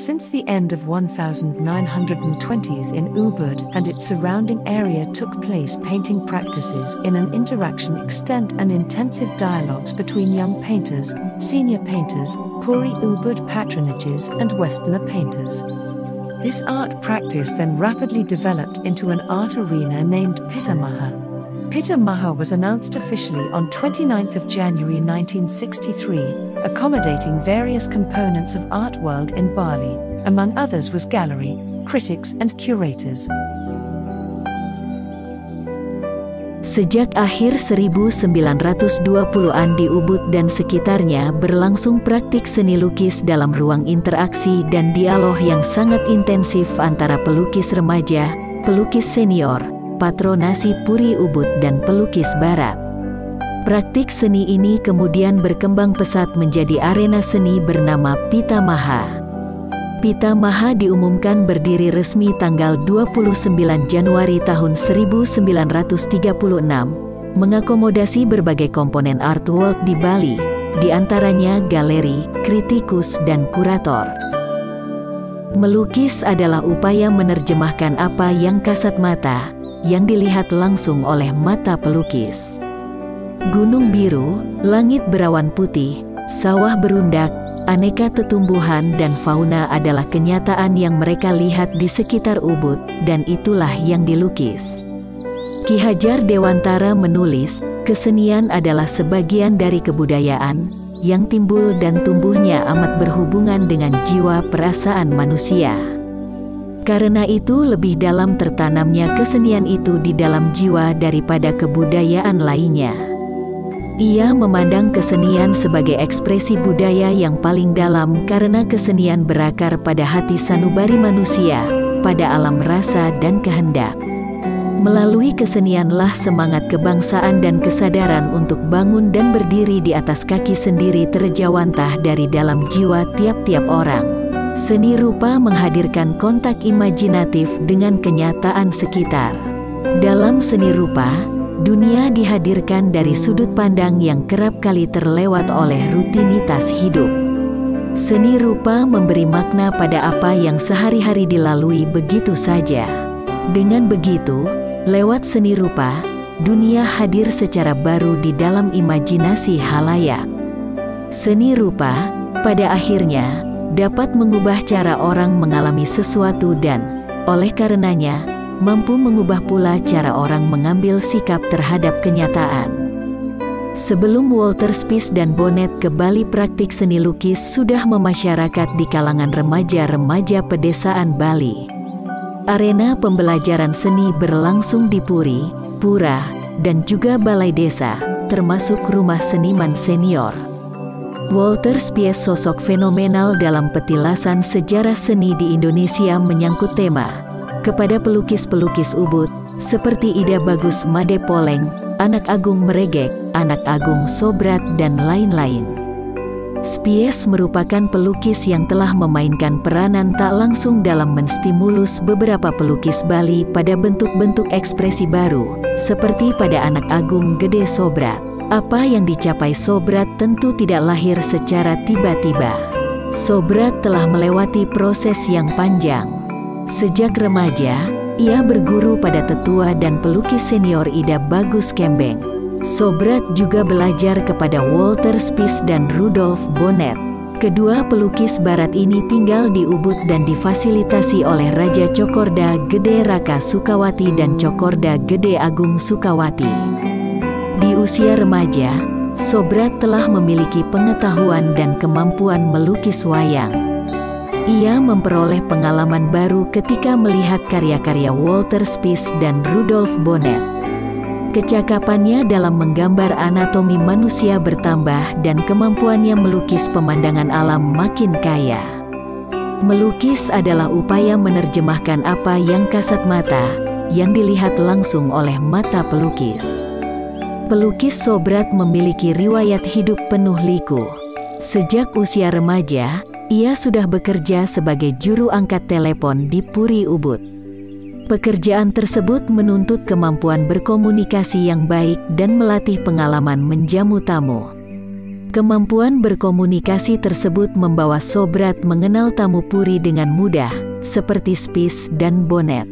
Since the end of 1920s in Ubud and its surrounding area took place painting practices in an interaction extent and intensive dialogues between young painters, senior painters, Puri Ubud patronages and Westerner painters. This art practice then rapidly developed into an art arena named Pitamaha. Pitamaha was announced officially on 29th of January 1963, accommodating various components of art world in Bali, among others was gallery, critics and curators. Sejak akhir 1920-an di Ubud dan sekitarnya berlangsung praktik seni lukis dalam ruang interaksi dan dialog yang sangat intensif antara pelukis remaja, pelukis senior, patronasi Puri Ubud dan pelukis barat. Praktik seni ini kemudian berkembang pesat menjadi arena seni bernama Pitamaha. Pitamaha diumumkan berdiri resmi tanggal 29 Januari tahun 1936, mengakomodasi berbagai komponen art world di Bali, di antaranya galeri, kritikus, dan kurator. Melukis adalah upaya menerjemahkan apa yang kasat mata, yang dilihat langsung oleh mata pelukis. Gunung biru, langit berawan putih, sawah berundak, aneka tetumbuhan dan fauna adalah kenyataan yang mereka lihat di sekitar Ubud, dan itulah yang dilukis. Ki Hajar Dewantara menulis, kesenian adalah sebagian dari kebudayaan, yang timbul dan tumbuhnya amat berhubungan dengan jiwa perasaan manusia. Karena itu lebih dalam tertanamnya kesenian itu di dalam jiwa daripada kebudayaan lainnya. Ia memandang kesenian sebagai ekspresi budaya yang paling dalam karena kesenian berakar pada hati sanubari manusia, pada alam rasa dan kehendak. Melalui kesenianlah semangat kebangsaan dan kesadaran untuk bangun dan berdiri di atas kaki sendiri terjawantah dari dalam jiwa tiap-tiap orang. Seni rupa menghadirkan kontak imajinatif dengan kenyataan sekitar. Dalam seni rupa, dunia dihadirkan dari sudut pandang yang kerap kali terlewat oleh rutinitas hidup. Seni rupa memberi makna pada apa yang sehari-hari dilalui begitu saja. Dengan begitu, lewat seni rupa, dunia hadir secara baru di dalam imajinasi halayak. Seni rupa, pada akhirnya, dapat mengubah cara orang mengalami sesuatu dan, oleh karenanya, mampu mengubah pula cara orang mengambil sikap terhadap kenyataan. Sebelum Walter Spies dan Bonnet ke Bali, praktik seni lukis sudah memasyarakat di kalangan remaja-remaja pedesaan Bali. Arena pembelajaran seni berlangsung di Puri, Pura, dan juga balai desa, termasuk rumah seniman senior. Walter Spies sosok fenomenal dalam petilasan sejarah seni di Indonesia menyangkut tema kepada pelukis-pelukis Ubud seperti Ida Bagus Made Poleng, Anak Agung Meregek, Anak Agung Sobrat, dan lain-lain. Spies merupakan pelukis yang telah memainkan peranan tak langsung dalam menstimulus beberapa pelukis Bali pada bentuk-bentuk ekspresi baru, seperti pada Anak Agung Gede Sobrat. Apa yang dicapai Sobrat tentu tidak lahir secara tiba-tiba. Sobrat telah melewati proses yang panjang. Sejak remaja, ia berguru pada tetua dan pelukis senior Ida Bagus Kembeng. Sobrat juga belajar kepada Walter Spies dan Rudolf Bonnet. Kedua pelukis barat ini tinggal di Ubud dan difasilitasi oleh Raja Cokorda Gede Raka Sukawati dan Cokorda Gede Agung Sukawati. Di usia remaja, Sobrat telah memiliki pengetahuan dan kemampuan melukis wayang. Ia memperoleh pengalaman baru ketika melihat karya-karya Walter Spies dan Rudolf Bonnet. Kecakapannya dalam menggambar anatomi manusia bertambah dan kemampuannya melukis pemandangan alam makin kaya. Melukis adalah upaya menerjemahkan apa yang kasat mata, yang dilihat langsung oleh mata pelukis. Pelukis Sobrat memiliki riwayat hidup penuh liku. Sejak usia remaja, ia sudah bekerja sebagai juru angkat telepon di Puri Ubud. Pekerjaan tersebut menuntut kemampuan berkomunikasi yang baik dan melatih pengalaman menjamu tamu. Kemampuan berkomunikasi tersebut membawa Sobrat mengenal tamu puri dengan mudah, seperti Spies dan Bonnet.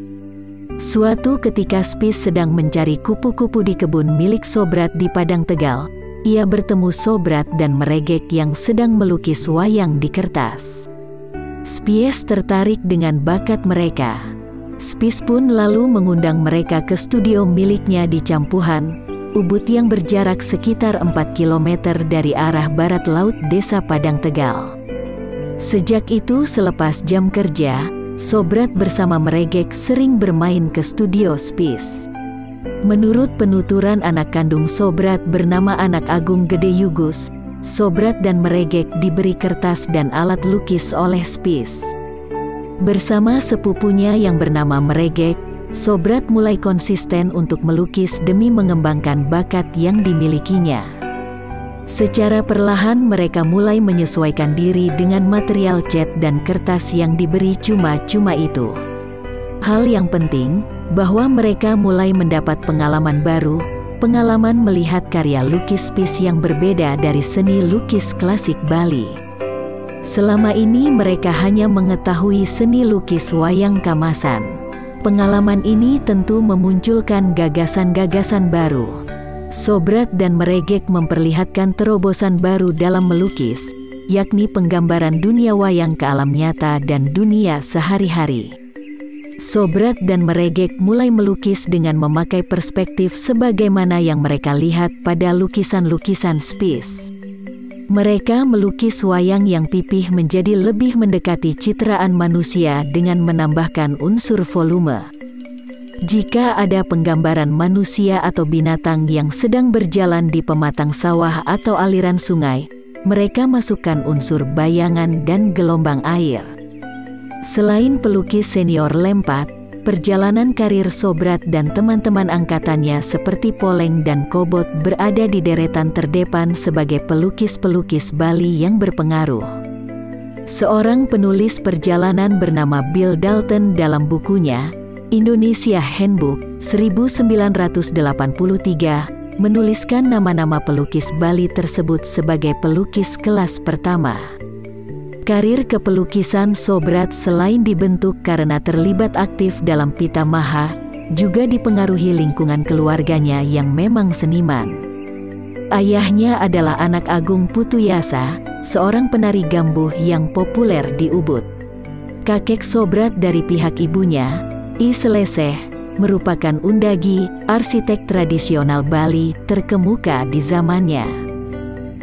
Suatu ketika Spies sedang mencari kupu-kupu di kebun milik Sobrat di Padang Tegal. Ia bertemu Sobrat dan Meregek yang sedang melukis wayang di kertas. Spies tertarik dengan bakat mereka. Spies pun lalu mengundang mereka ke studio miliknya di Campuhan, Ubud yang berjarak sekitar 4 km dari arah barat laut desa Padang Tegal. Sejak itu selepas jam kerja, Sobrat bersama Meregek sering bermain ke studio Spies. Menurut penuturan anak kandung Sobrat bernama Anak Agung Gede Yugus, Sobrat dan Meregek diberi kertas dan alat lukis oleh Spies. Bersama sepupunya yang bernama Meregek, Sobrat mulai konsisten untuk melukis demi mengembangkan bakat yang dimilikinya. Secara perlahan mereka mulai menyesuaikan diri dengan material cat dan kertas yang diberi cuma-cuma itu. Hal yang penting, bahwa mereka mulai mendapat pengalaman baru, pengalaman melihat karya lukis Spies yang berbeda dari seni lukis klasik Bali. Selama ini mereka hanya mengetahui seni lukis wayang kamasan. Pengalaman ini tentu memunculkan gagasan-gagasan baru. Sobrat dan Meregek memperlihatkan terobosan baru dalam melukis, yakni penggambaran dunia wayang ke alam nyata dan dunia sehari-hari. Sobrat dan Meregek mulai melukis dengan memakai perspektif sebagaimana yang mereka lihat pada lukisan-lukisan Spies. Mereka melukis wayang yang pipih menjadi lebih mendekati citraan manusia dengan menambahkan unsur volume. Jika ada penggambaran manusia atau binatang yang sedang berjalan di pematang sawah atau aliran sungai, mereka masukkan unsur bayangan dan gelombang air. Selain pelukis senior Lempat, perjalanan karir Sobrat dan teman-teman angkatannya seperti Poleng dan Kobot berada di deretan terdepan sebagai pelukis-pelukis Bali yang berpengaruh. Seorang penulis perjalanan bernama Bill Dalton dalam bukunya, Indonesia Handbook 1983, menuliskan nama-nama pelukis Bali tersebut sebagai pelukis kelas pertama. Karir kepelukisan Sobrat selain dibentuk karena terlibat aktif dalam Pitamaha, juga dipengaruhi lingkungan keluarganya yang memang seniman. Ayahnya adalah Anak Agung Putuyasa, seorang penari gambuh yang populer di Ubud. Kakek Sobrat dari pihak ibunya, I Seleseh, merupakan undagi, arsitek tradisional Bali terkemuka di zamannya.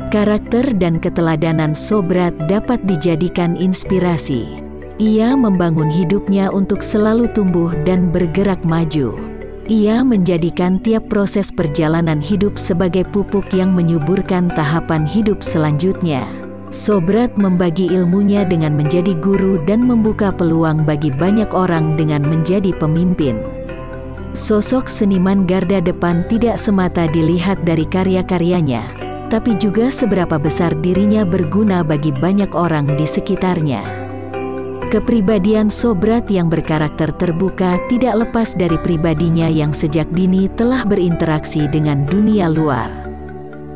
Karakter dan keteladanan Sobrat dapat dijadikan inspirasi. Ia membangun hidupnya untuk selalu tumbuh dan bergerak maju. Ia menjadikan tiap proses perjalanan hidup sebagai pupuk yang menyuburkan tahapan hidup selanjutnya. Sobrat membagi ilmunya dengan menjadi guru dan membuka peluang bagi banyak orang dengan menjadi pemimpin. Sosok seniman garda depan tidak semata dilihat dari karya-karyanya, tapi juga seberapa besar dirinya berguna bagi banyak orang di sekitarnya. Kepribadian Sobrat yang berkarakter terbuka tidak lepas dari pribadinya yang sejak dini telah berinteraksi dengan dunia luar.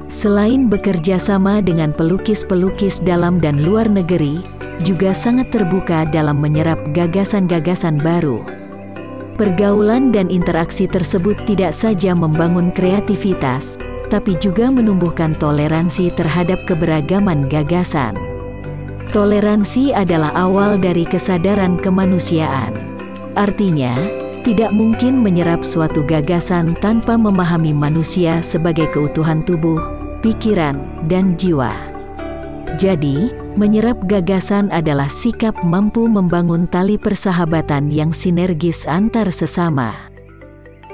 Selain bekerja sama dengan pelukis-pelukis dalam dan luar negeri, juga sangat terbuka dalam menyerap gagasan-gagasan baru. Pergaulan dan interaksi tersebut tidak saja membangun kreativitas, tapi juga menumbuhkan toleransi terhadap keberagaman gagasan. Toleransi adalah awal dari kesadaran kemanusiaan. Artinya, tidak mungkin menyerap suatu gagasan tanpa memahami manusia sebagai keutuhan tubuh, pikiran, dan jiwa. Jadi, menyerap gagasan adalah sikap mampu membangun tali persahabatan yang sinergis antar sesama.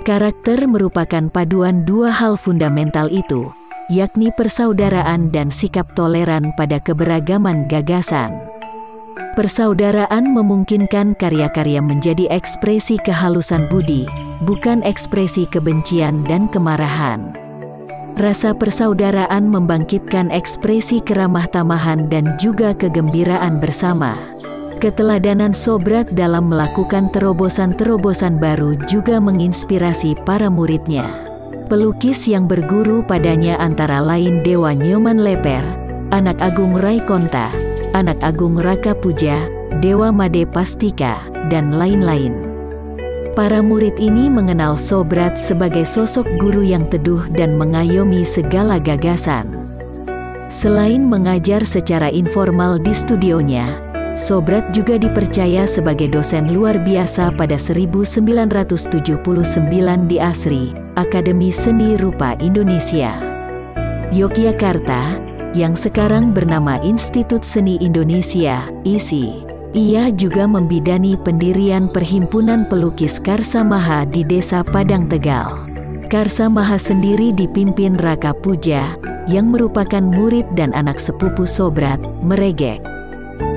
Karakter merupakan paduan dua hal fundamental itu, yakni persaudaraan dan sikap toleran pada keberagaman gagasan. Persaudaraan memungkinkan karya-karya menjadi ekspresi kehalusan budi, bukan ekspresi kebencian dan kemarahan. Rasa persaudaraan membangkitkan ekspresi keramah tamahan dan juga kegembiraan bersama. Keteladanan Sobrat dalam melakukan terobosan-terobosan baru juga menginspirasi para muridnya. Pelukis yang berguru padanya antara lain Dewa Nyoman Leper, Anak Agung Raikonta, Anak Agung Raka Puja, Dewa Made Pastika, dan lain-lain. Para murid ini mengenal Sobrat sebagai sosok guru yang teduh dan mengayomi segala gagasan. Selain mengajar secara informal di studionya, Sobrat juga dipercaya sebagai dosen luar biasa pada 1979 di ASRI, Akademi Seni Rupa Indonesia, Yogyakarta, yang sekarang bernama Institut Seni Indonesia, ISI. Ia juga membidani pendirian Perhimpunan Pelukis Karsamaha di Desa Padang Tegal. Karsamaha sendiri dipimpin Raka Puja, yang merupakan murid dan anak sepupu Sobrat, Meregek.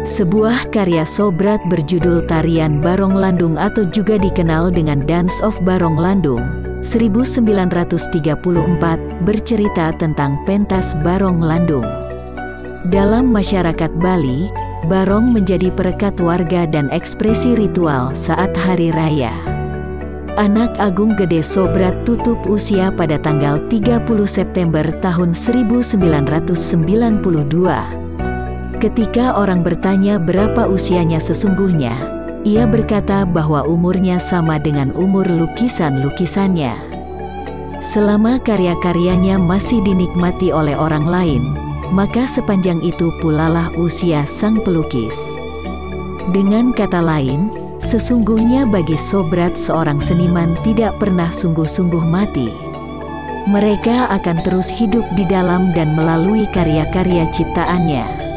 Sebuah karya Sobrat berjudul Tarian Barong Landung atau juga dikenal dengan Dance of Barong Landung, 1934, bercerita tentang pentas Barong Landung. Dalam masyarakat Bali, barong menjadi perekat warga dan ekspresi ritual saat hari raya. Anak Agung Gede Sobrat tutup usia pada tanggal 30 September tahun 1992. Ketika orang bertanya berapa usianya sesungguhnya, ia berkata bahwa umurnya sama dengan umur lukisan-lukisannya. Selama karya-karyanya masih dinikmati oleh orang lain, maka sepanjang itu pulalah usia sang pelukis. Dengan kata lain, sesungguhnya bagi Sobrat seorang seniman tidak pernah sungguh-sungguh mati. Mereka akan terus hidup di dalam dan melalui karya-karya ciptaannya.